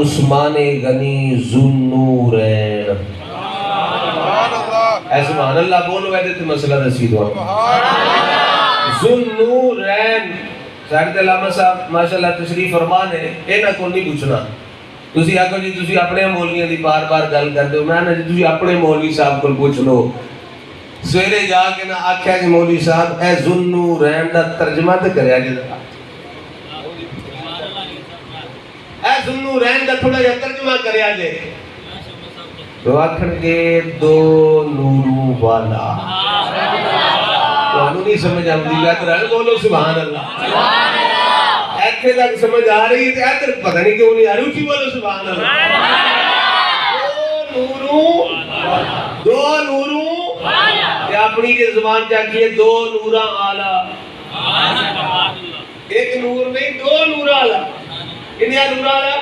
عثمان غنی ذوالنورین. اے سبحان اللہ بولو ہے تو مسئلہ دسی دو. ذوالنورین سارے علامہ صاحب ماشاءاللہ تشریف فرمان ہے. اینا کو نہیں پوچھنا تسی آکھو جی تسی اپنے مولویاں دی بار بار گل کر دو. میں جی تسی اپنے مولوی صاحب کو پوچھ لو. سویرے جا کے نہ آکھیا کہ مولوی صاحب اے ذوالنورین دا ترجمہ تے کریا جی. اے ذوالنورین دا تھوڑا جا ترجمہ کریا جی. تو آکھن گے دو نوروں والا. تو انہوں نہیں سمجھ آمدی گا ترہن بولو سبحان اللہ. ایتھے تک سمجھ آ رہی ہے ادھر پتہ نہیں کیوں نہیں آ رہی. اچھی بولو سبحان اللہ. دو نوروں کہ اپنی کے زبان چاکیے دو نورا آلہ. ایک نور نہیں دو نور آلہ. کنیا نور آلہ؟